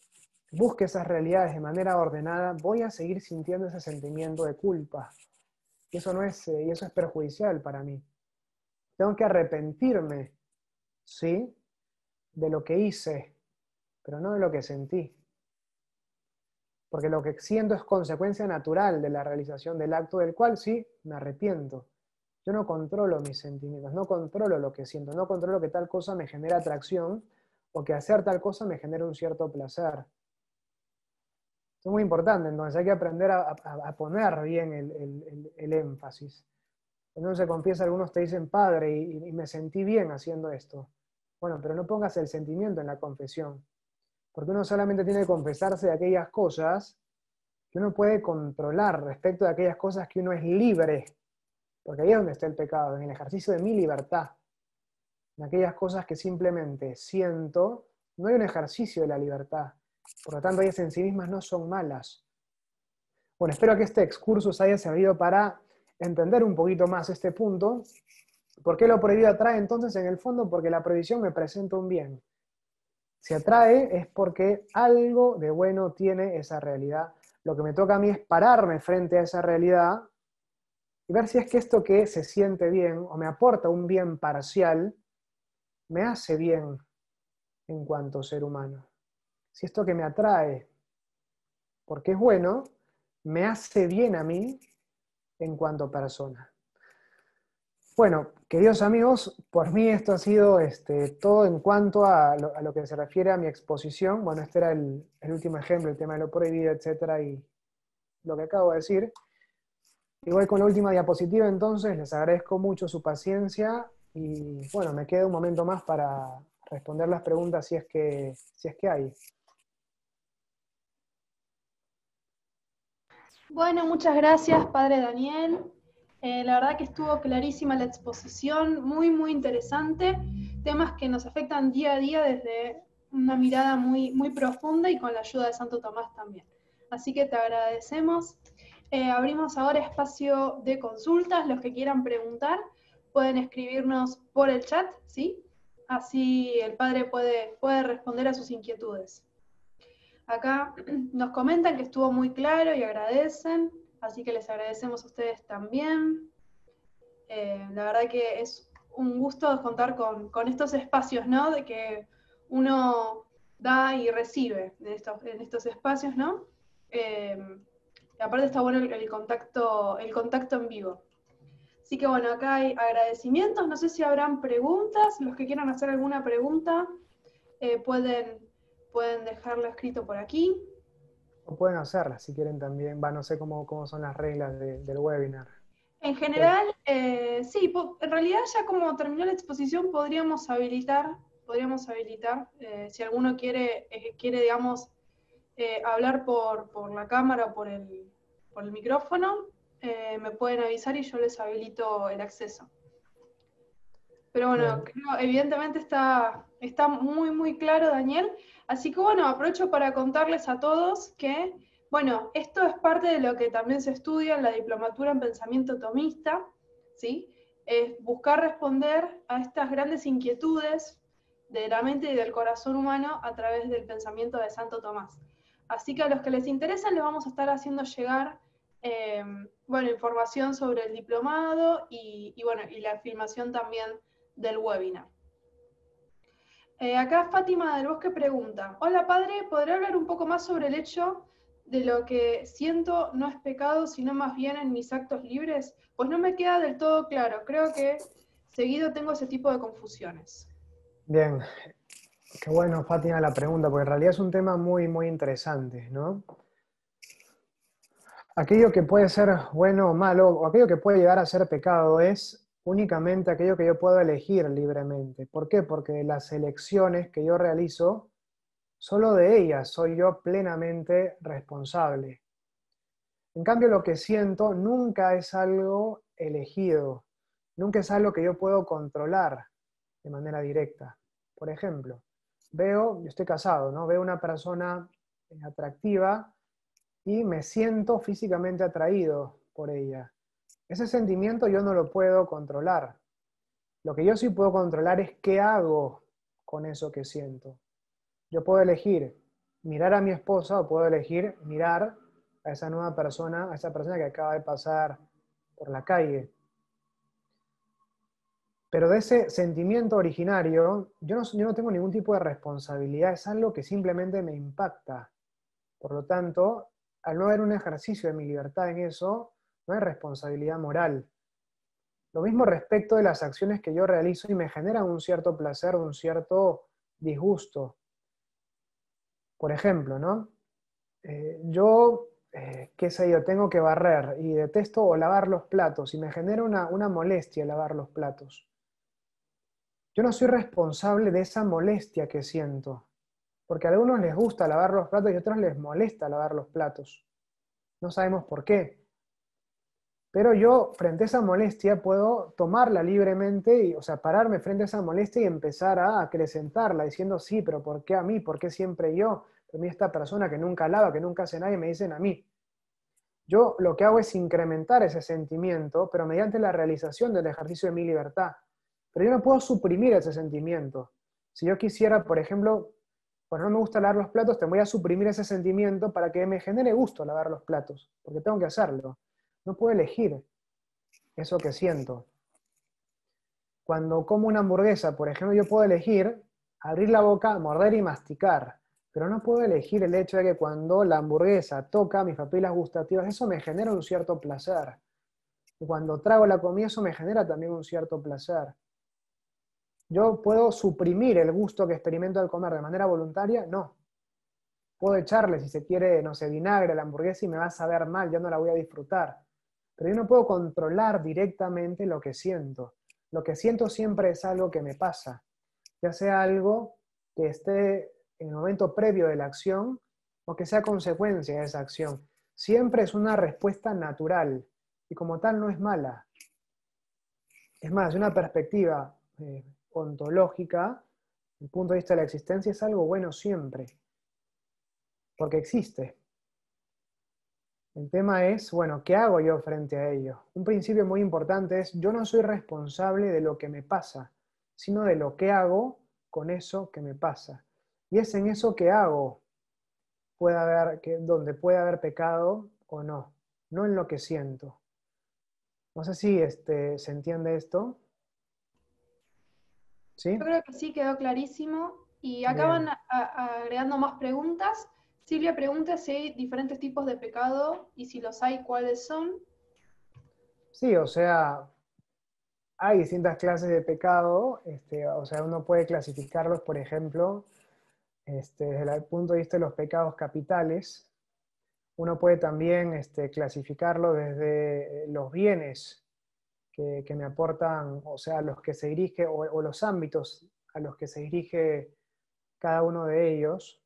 busque esas realidades de manera ordenada, voy a seguir sintiendo ese sentimiento de culpa. Y eso es perjudicial para mí. Tengo que arrepentirme, ¿sí?, de lo que hice, pero no de lo que sentí. Porque lo que siento es consecuencia natural de la realización del acto del cual sí me arrepiento. Yo no controlo mis sentimientos, no controlo lo que siento, no controlo que tal cosa me genera atracción o que hacer tal cosa me genera un cierto placer. Es muy importante, entonces hay que aprender a poner bien el énfasis. Entonces se confiesa, algunos te dicen, padre, y me sentí bien haciendo esto. Bueno, pero no pongas el sentimiento en la confesión, porque uno solamente tiene que confesarse de aquellas cosas que uno puede controlar respecto de aquellas cosas que uno es libre, porque ahí es donde está el pecado, en el ejercicio de mi libertad, en aquellas cosas que simplemente siento, no hay un ejercicio de la libertad, por lo tanto ellas en sí mismas no son malas. Bueno, espero que este excursus haya servido para entender un poquito más este punto. ¿Por qué lo prohibido atrae entonces? En el fondo, porque la prohibición me presenta un bien. Si atrae es porque algo de bueno tiene esa realidad. Lo que me toca a mí es pararme frente a esa realidad y ver si es que esto que se siente bien o me aporta un bien parcial, me hace bien en cuanto ser humano. Si esto que me atrae, porque es bueno, me hace bien a mí en cuanto persona. Bueno, queridos amigos, por mí esto ha sido todo en cuanto a lo que se refiere a mi exposición. Bueno, este era el último ejemplo, el tema de lo prohibido, etcétera, y lo que acabo de decir. Y voy con la última diapositiva, entonces, les agradezco mucho su paciencia y bueno, me queda un momento más para responder las preguntas si es que hay. Bueno, muchas gracias, padre Daniel. La verdad que estuvo clarísima la exposición, muy, muy interesante. Temas que nos afectan día a día desde una mirada muy, muy profunda y con la ayuda de Santo Tomás también. Así que te agradecemos. Abrimos ahora espacio de consultas. Los que quieran preguntar pueden escribirnos por el chat, ¿sí? Así el padre puede responder a sus inquietudes. Acá nos comentan que estuvo muy claro y agradecen, así que les agradecemos a ustedes también. La verdad que es un gusto contar con estos espacios, ¿no? De que uno da y recibe en estos espacios, ¿no? Y aparte está bueno el contacto en vivo. Así que bueno, acá hay agradecimientos, no sé si habrán preguntas, los que quieran hacer alguna pregunta pueden dejarlo escrito por aquí. O pueden hacerlas si quieren también, no sé cómo son las reglas del webinar. En general, sí, en realidad ya como terminó la exposición podríamos habilitar si alguno quiere digamos, hablar por la cámara o por el micrófono, me pueden avisar y yo les habilito el acceso. Pero bueno, creo, evidentemente está muy, muy claro, Daniel. Así que bueno, aprovecho para contarles a todos que, bueno, esto es parte de lo que también se estudia en la diplomatura en pensamiento tomista, ¿sí? Es buscar responder a estas grandes inquietudes de la mente y del corazón humano a través del pensamiento de Santo Tomás. Así que a los que les interesa les vamos a estar haciendo llegar bueno, información sobre el diplomado bueno, y la filmación también del webinar. Acá Fátima del Bosque pregunta, hola padre, ¿podría hablar un poco más sobre el hecho de lo que siento no es pecado, sino más bien en mis actos libres? Pues no me queda del todo claro, creo que seguido tengo ese tipo de confusiones. Bien, qué bueno, Fátima, la pregunta, porque en realidad es un tema muy, muy interesante, ¿no? Aquello que puede ser bueno o malo, o aquello que puede llegar a ser pecado, es únicamente aquello que yo puedo elegir libremente. ¿Por qué? Porque las elecciones que yo realizo, solo de ellas soy yo plenamente responsable. En cambio, lo que siento nunca es algo elegido, nunca es algo que yo puedo controlar de manera directa. Por ejemplo, yo estoy casado, ¿no? Veo una persona atractiva y me siento físicamente atraído por ella. Ese sentimiento yo no lo puedo controlar. Lo que yo sí puedo controlar es qué hago con eso que siento. Yo puedo elegir mirar a mi esposa o puedo elegir mirar a esa nueva persona, a esa persona que acaba de pasar por la calle. Pero de ese sentimiento originario, yo no tengo ningún tipo de responsabilidad, es algo que simplemente me impacta. Por lo tanto, al no haber un ejercicio de mi libertad en eso, no hay responsabilidad moral. Lo mismo respecto de las acciones que yo realizo y me generan un cierto placer, un cierto disgusto. Por ejemplo, ¿no? Yo qué sé yo, tengo que barrer y detesto o lavar los platos y me genera una molestia lavar los platos. Yo no soy responsable de esa molestia que siento, porque a algunos les gusta lavar los platos y a otros les molesta lavar los platos. No sabemos por qué. Pero yo, frente a esa molestia, puedo tomarla libremente, y, o sea, pararme frente a esa molestia y empezar a acrecentarla, diciendo, sí, pero ¿por qué a mí? ¿Por qué siempre yo? A mí esta persona que nunca lava, que nunca hace nada, y me dicen a mí. Yo lo que hago es incrementar ese sentimiento, pero mediante la realización del ejercicio de mi libertad. Pero yo no puedo suprimir ese sentimiento. Si yo quisiera, por ejemplo, pues no me gusta lavar los platos, te voy a suprimir ese sentimiento para que me genere gusto lavar los platos, porque tengo que hacerlo. No puedo elegir eso que siento. Cuando como una hamburguesa, por ejemplo, yo puedo elegir abrir la boca, morder y masticar, pero no puedo elegir el hecho de que cuando la hamburguesa toca mis papilas gustativas, eso me genera un cierto placer. Y cuando trago la comida, eso me genera también un cierto placer. ¿Yo puedo suprimir el gusto que experimento al comer de manera voluntaria? No. Puedo echarle, si se quiere, no sé, vinagre a la hamburguesa y me va a saber mal, ya no la voy a disfrutar. Pero yo no puedo controlar directamente lo que siento. Lo que siento siempre es algo que me pasa, ya sea algo que esté en el momento previo de la acción o que sea consecuencia de esa acción. Siempre es una respuesta natural y como tal no es mala. Es más, de una perspectiva ontológica, desde el punto de vista de la existencia, es algo bueno siempre, porque existe. El tema es, bueno, ¿qué hago yo frente a ello? Un principio muy importante es, yo no soy responsable de lo que me pasa, sino de lo que hago con eso que me pasa. Y es en eso que hago donde puede haber pecado o no, no en lo que siento. No sé si se entiende esto. Yo ¿Sí? creo que sí quedó clarísimo. Y acaban Bien. agregando más preguntas. Silvia pregunta si hay diferentes tipos de pecado y si los hay, cuáles son. Sí, o sea, hay distintas clases de pecado, o sea, uno puede clasificarlos, por ejemplo, desde el punto de vista de los pecados capitales. Uno puede también clasificarlo desde los bienes que me aportan, o sea, los que se dirige, o los ámbitos a los que se dirige cada uno de ellos.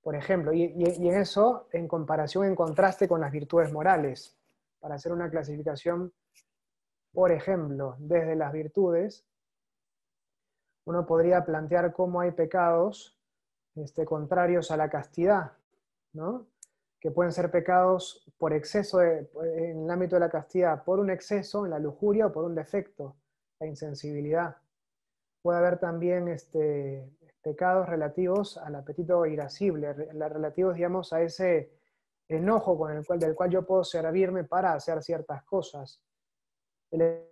Por ejemplo, y en eso, en comparación, en contraste con las virtudes morales, para hacer una clasificación, por ejemplo, desde las virtudes, uno podría plantear cómo hay pecados contrarios a la castidad, ¿no? Que pueden ser pecados por exceso en el ámbito de la castidad, por un exceso en la lujuria o por un defecto, la insensibilidad. Puede haber también pecados relativos al apetito irascible, relativos, digamos, a ese enojo del cual yo puedo servirme para hacer ciertas cosas. El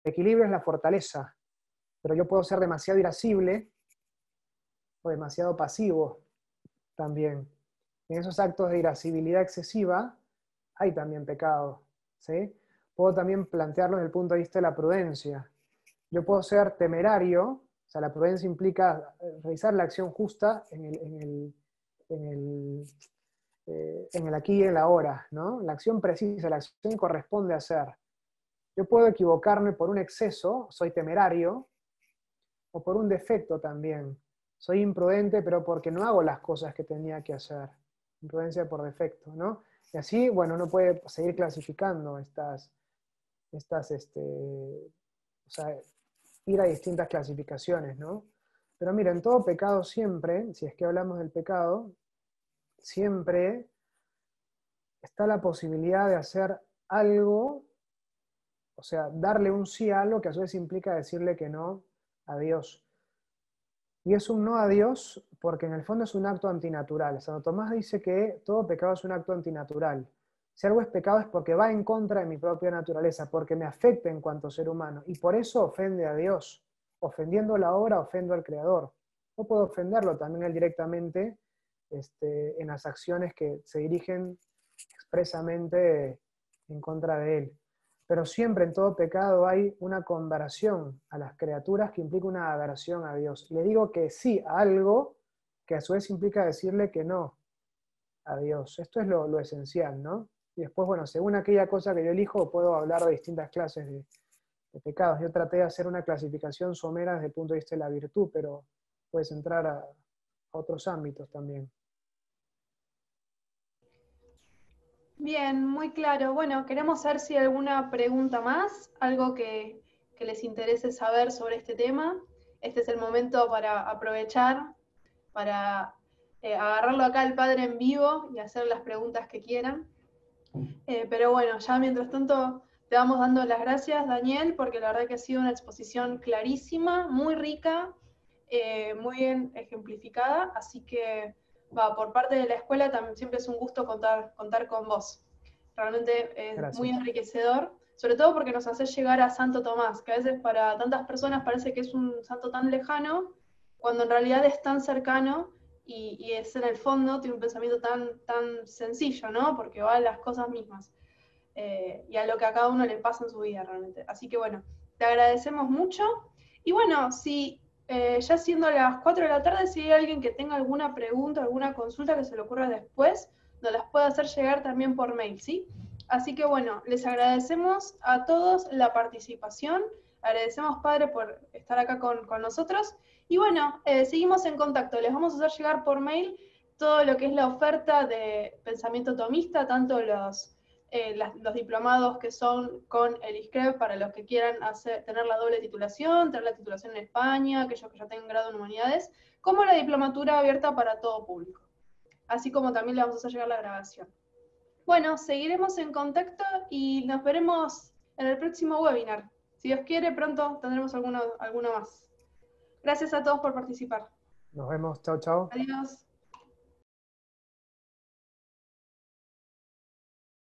equilibrio es la fortaleza, pero yo puedo ser demasiado irascible o demasiado pasivo también. En esos actos de irascibilidad excesiva hay también pecado, ¿sí? Puedo también plantearlo desde el punto de vista de la prudencia. Yo puedo ser temerario, o sea, la prudencia implica realizar la acción justa en el aquí y en la ahora, ¿no? La acción precisa, la acción que corresponde hacer. Yo puedo equivocarme por un exceso, soy temerario, o por un defecto también. Soy imprudente, pero porque no hago las cosas que tenía que hacer. Imprudencia por defecto, ¿no? Y así, bueno, uno puede seguir clasificando o sea, ir a distintas clasificaciones, ¿no? Pero mira, en todo pecado siempre, si es que hablamos del pecado, siempre está la posibilidad de hacer algo, o sea, darle un sí a algo que a su vez implica decirle que no a Dios. Y es un no a Dios porque en el fondo es un acto antinatural. Santo Tomás dice que todo pecado es un acto antinatural. Si algo es pecado es porque va en contra de mi propia naturaleza, porque me afecta en cuanto ser humano. Y por eso ofende a Dios. Ofendiendo la obra, ofendo al Creador. No puedo ofenderlo también él directamente en las acciones que se dirigen expresamente en contra de él. Pero siempre en todo pecado hay una conversión a las criaturas que implica una aversión a Dios. Le digo que sí a algo que a su vez implica decirle que no. a Dios. Esto es lo esencial, ¿no? Y después, bueno, según aquella cosa que yo elijo, puedo hablar de distintas clases de pecados. Yo traté de hacer una clasificación somera desde el punto de vista de la virtud, pero puedes entrar a otros ámbitos también. Bien, muy claro. Bueno, queremos saber si hay alguna pregunta más, algo que les interese saber sobre este tema. Este es el momento para aprovechar, para agarrarlo acá al padre en vivo y hacer las preguntas que quieran. Pero bueno, ya mientras tanto te vamos dando las gracias, Daniel, porque la verdad que ha sido una exposición clarísima, muy rica, muy bien ejemplificada, así que por parte de la escuela también siempre es un gusto contar con vos. Realmente es muy Gracias. enriquecedor, sobre todo porque nos hace llegar a Santo Tomás, que a veces para tantas personas parece que es un santo tan lejano, cuando en realidad es tan cercano y es en el fondo, tiene un pensamiento tan sencillo, ¿no? Porque va a las cosas mismas y a lo que a cada uno le pasa en su vida realmente. Así que bueno, te agradecemos mucho. Y bueno, si ya siendo las 4 de la tarde, si hay alguien que tenga alguna pregunta, alguna consulta que se le ocurra después, nos las puede hacer llegar también por mail, ¿sí? Así que bueno, les agradecemos a todos la participación. Agradecemos, Padre, por estar acá con nosotros. Y bueno, seguimos en contacto. Les vamos a hacer llegar por mail todo lo que es la oferta de pensamiento tomista, tanto los diplomados que son con el ISCREP para los que quieran tener la doble titulación, tener la titulación en España, aquellos que ya tengan grado en humanidades, como la diplomatura abierta para todo público. Así como también le vamos a hacer llegar la grabación. Bueno, seguiremos en contacto y nos veremos en el próximo webinar. Si Dios quiere, pronto tendremos alguno más. Gracias a todos por participar. Nos vemos. Chao, chao. Adiós.